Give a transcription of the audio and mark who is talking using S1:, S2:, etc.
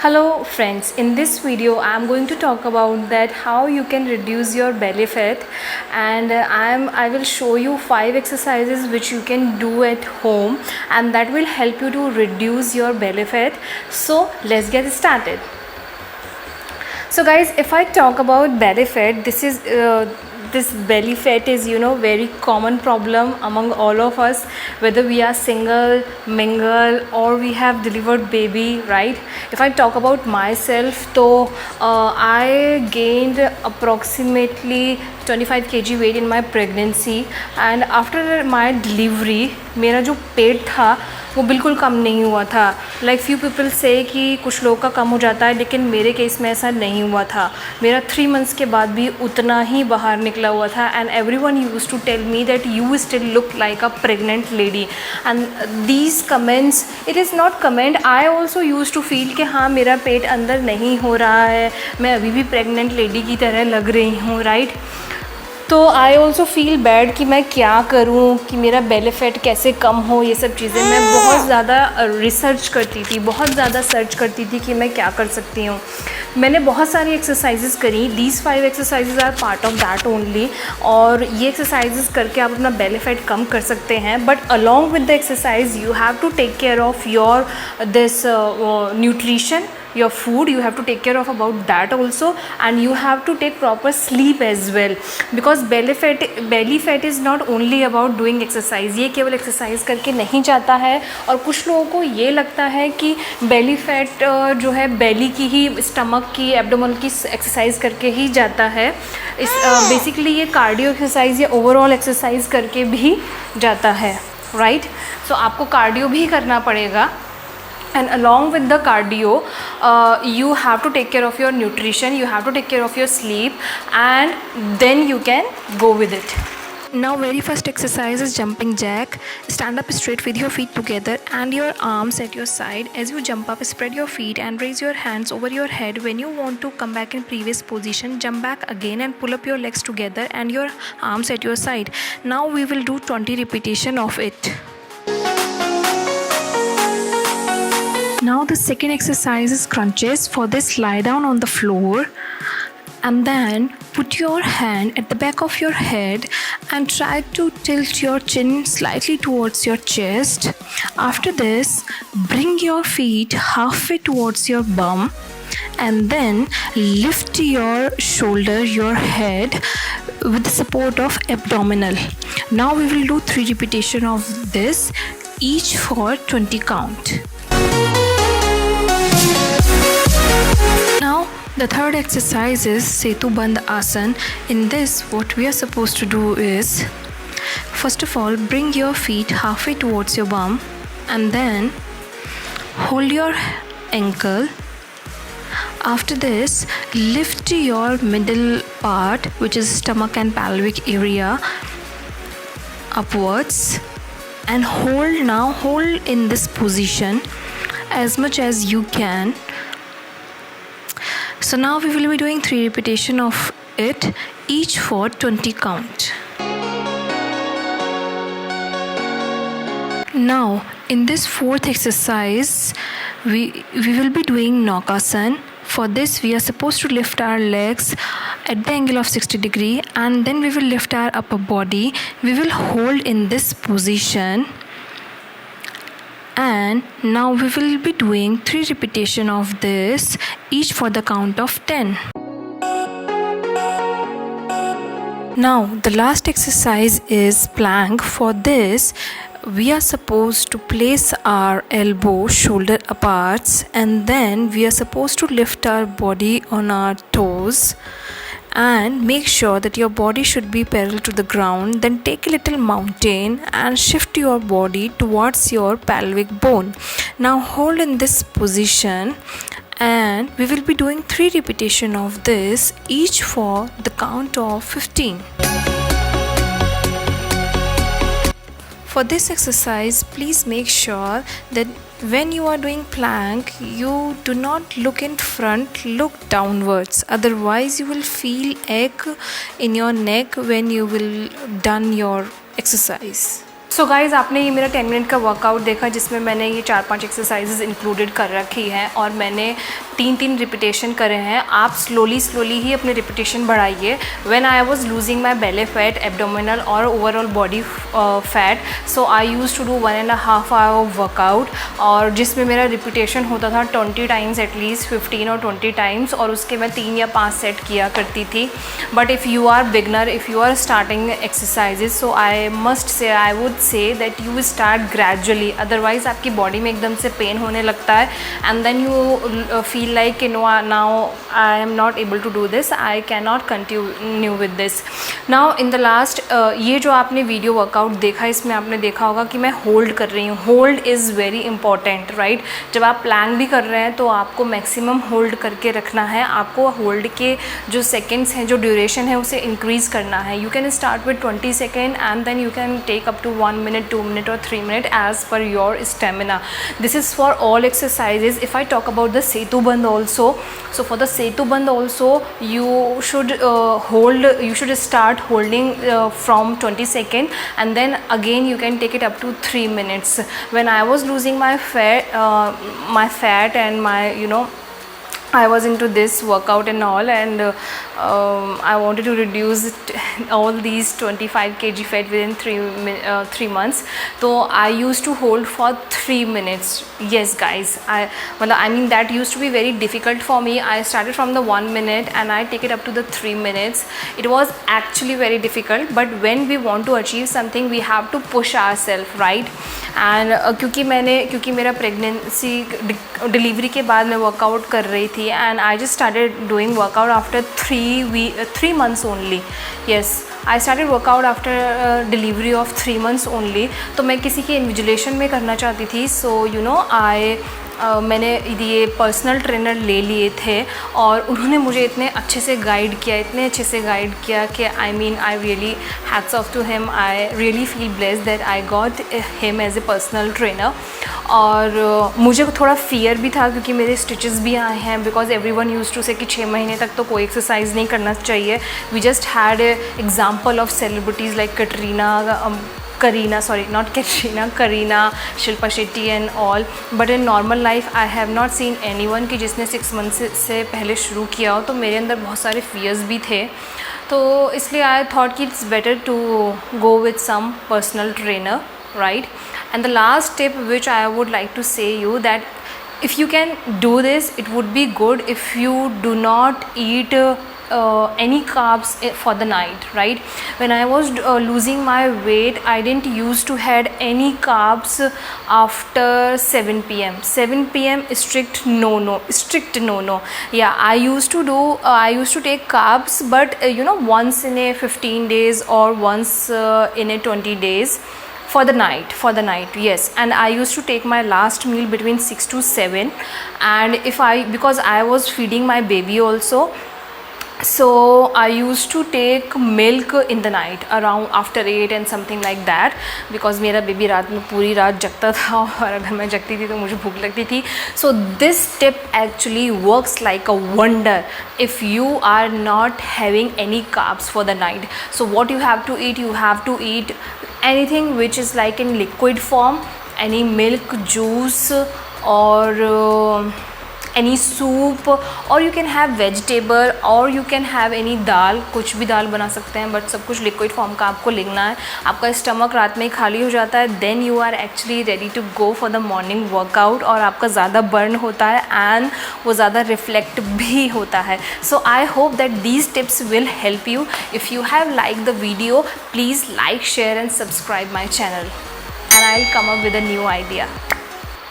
S1: Hello friends, in this video I am going to talk about that how you can reduce your belly fat, and I will show you 5 exercises which you can do at home and that will help you to reduce your belly fat. So let's get started. So guys, if I talk about belly fat, this belly fat is very common problem among all of us, whether we are single, mingle, or we have delivered baby, right? If I talk about myself, so I gained approximately 25 kg weight in my pregnancy, and after my delivery मेरा जो पेट था वो बिल्कुल कम नहीं हुआ था. Like few people से कि कुछ लोग का कम हो जाता है, लेकिन मेरे केस में ऐसा नहीं हुआ था. मेरा 3 मंथ्स के बाद भी उतना ही बाहर निकला हुआ था. And everyone used to tell me that you still look like a pregnant lady. And these comments, it is not comment, I also use to feel कि हाँ मेरा पेट अंदर नहीं हो रहा है, मैं अभी भी प्रेग्नेंट लेडी की तरह लग रही हूँ, राइट? तो आई ऑल्सो फील बैड कि मैं क्या करूँ, कि मेरा बेली फैट कैसे कम हो. ये सब चीज़ें मैं बहुत ज़्यादा रिसर्च करती थी, बहुत ज़्यादा सर्च करती थी कि मैं क्या कर सकती हूँ. मैंने बहुत सारी एक्सरसाइजेस करी. These 5 exercises are part of that only. और ये एक्सरसाइजेस करके आप अपना बेली फैट कम कर सकते हैं. But along with the exercise you have to take care of your this nutrition, your food. You have to take care of about that also, and you have to take proper sleep as well, because belly fat is not only about doing exercise. ये केवल exercise करके नहीं जाता है. और कुछ लोगों को ये लगता है कि बेली फैट जो है बेली की ही, स्टमक की, एब्डोमेन की एक्सरसाइज करके ही जाता है. इस बेसिकली ये कार्डियो एक्सरसाइज या ओवरऑल एक्सरसाइज करके भी जाता है, राइट? सो आपको कार्डियो भी करना पड़ेगा. And along with the cardio, you have to take care of your nutrition, you have to take care of your sleep, and then you can go with it. Now very first exercise is jumping jack. Stand up straight with your feet together and your arms at your side. As you jump up, spread your feet and raise your hands over your head. When you want to come back in previous position, jump back again and pull up your legs together and your arms at your side. Now we will do 20 repetition of it. Now the second exercise is crunches. For this, lie down on the floor and then put your hand at the back of your head and try to tilt your chin slightly towards your chest. After this, bring your feet halfway towards your bum and then lift your shoulder, your head with the support of abdominal. Now we will do 3 repetition of this, each for 20 count. Now the third exercise is Setu Bandh Asan. In this, what we are supposed to do is, first of all, bring your feet halfway towards your bum and then hold your ankle. After this, lift your middle part, which is stomach and pelvic area, upwards and hold. Now hold in this position as much as you can. So now we will be doing 3 repetition of it, each for 20 count. Now in this fourth exercise, we will be doing Naukasan. For this, we are supposed to lift our legs at the angle of 60 degree and then we will lift our upper body. We will hold in this position. And now we will be doing 3 repetition of this, each for the count of 10. Now the last exercise is plank. For this, we are supposed to place our elbow shoulder apart and then we are supposed to lift our body on our toes and make sure that your body should be parallel to the ground. Then take a little mountain and shift your body towards your pelvic bone. Now hold in this position and we will be doing 3 repetition of this, each for the count of 15. For this exercise, please make sure that when you are doing plank, you do not look in front, look downwards. Otherwise, you will feel ache in your neck when you will done your exercise. So guys, आपने ये मेरा 10 minute का workout देखा जिसमें मैंने ये 4-5 exercises included कर रखी हैं और मैंने 3-3 रिपीटेशन करे हैं। आप स्लोली ही अपने रिपीटेशन बढ़ाइए। When I was losing my belly fat, abdominal और overall body fat, so I use to do 1.5 hour workout, और जिसमें मेरा रिपीटेशन होता था 20 टाइम्स एटलीस्ट, 15 और 20 टाइम्स, और उसके मैं 3 या 5 सेट किया करती थी। But if you are beginner, if you are starting exercises, so I must say, I would say that you start gradually, otherwise आपकी बॉडी में एकदम से पेन होने लगता है and then you feel like now I am not able to do this, I can not continue with this. Now in the last, ये जो आपने वीडियो वर्कआउट देखा, इसमें आपने देखा होगा कि मैं होल्ड कर रही हूँ। Hold is very important, right. जब आप प्लैंक भी कर रहे हैं तो आपको मैक्सिमम होल्ड करके रखना है। आपको होल्ड के जो सेकेंड्स हैं, जो ड्यूरेशन है, उसे इंक्रीज़ करना है। You can start with 20 second and then you can take up to 1 minute, 2 minute or 3 minute as per your stamina. This is for all exercises. If I talk about the Setu Bandh also, so for the Setu Bandh also you should start holding from 20 second and then again you can take it up to 3 minutes. When I was losing my fat and my, I was into this workout and all, and I wanted to reduce all these 25 kg fat within 3 months. So I used to hold for 3 minutes. Yes guys, I mean that used to be very difficult for me. I started from the 1 minute and I take it up to the 3 minutes. It was actually very difficult, but when we want to achieve something, we have to push ourselves, right? And क्योंकि मेरा pregnancy delivery के बाद मैं workout कर रही थी, and I just started doing workout after 3 months only. Yes, I started workout after delivery of 3 months only. तो मैं किसी की इन्विजिलेशन में करना चाहती थी, so मैंने ये पर्सनल ट्रेनर ले लिए थे और उन्होंने मुझे इतने अच्छे से गाइड किया कि I really hats off to him. I really feel blessed that I got him as a personal trainer. और मुझे थोड़ा फियर भी था क्योंकि मेरे स्टिचेस भी आए हैं, बिकॉज एवरीवन यूज्ड टू से कि 6 महीने तक तो कोई एक्सरसाइज नहीं करना चाहिए। We just had example of celebrities like Kareena, Shilpa Shetty and all, but in normal life I have not seen anyone कि जिसने 6 months से पहले शुरू किया हो। तो मेरे अंदर बहुत सारे fears भी थे, तो इसलिए I thought कि it's better to go with some personal trainer, right? And the last tip which I would like to say you that if you can do this, it would be good if you do not eat any carbs for the night, right? When I was losing my weight, I didn't used to had any carbs after 7 p.m. 7 p.m. strict no. Yeah, I used to take carbs, but once in a 15 days or once in a 20 days for the night, yes. And I used to take my last meal between 6 to 7, and because I was feeding my baby also, so I used to take milk in the night around after 8 and something like that, because मेरा baby रात में पूरी रात जगता था और अगर मैं जगती थी तो मुझे भूख लगती थी. So this tip actually works like a wonder if you are not having any carbs for the night. So what you have to eat anything which is like in liquid form, any milk, juice, or any soup, or you can have vegetable, or you can have any दाल, कुछ भी दाल बना सकते हैं, but सब कुछ liquid form का आपको लेना है. आपका स्टमक रात में खाली हो जाता है, then you are actually ready to go for the morning workout, और आपका ज़्यादा बर्न होता है एंड वो ज़्यादा रिफ्लेक्ट भी होता है. So I hope that these tips will help you. If you have like the video, please like, share and subscribe my channel, and I'll come up with a new idea.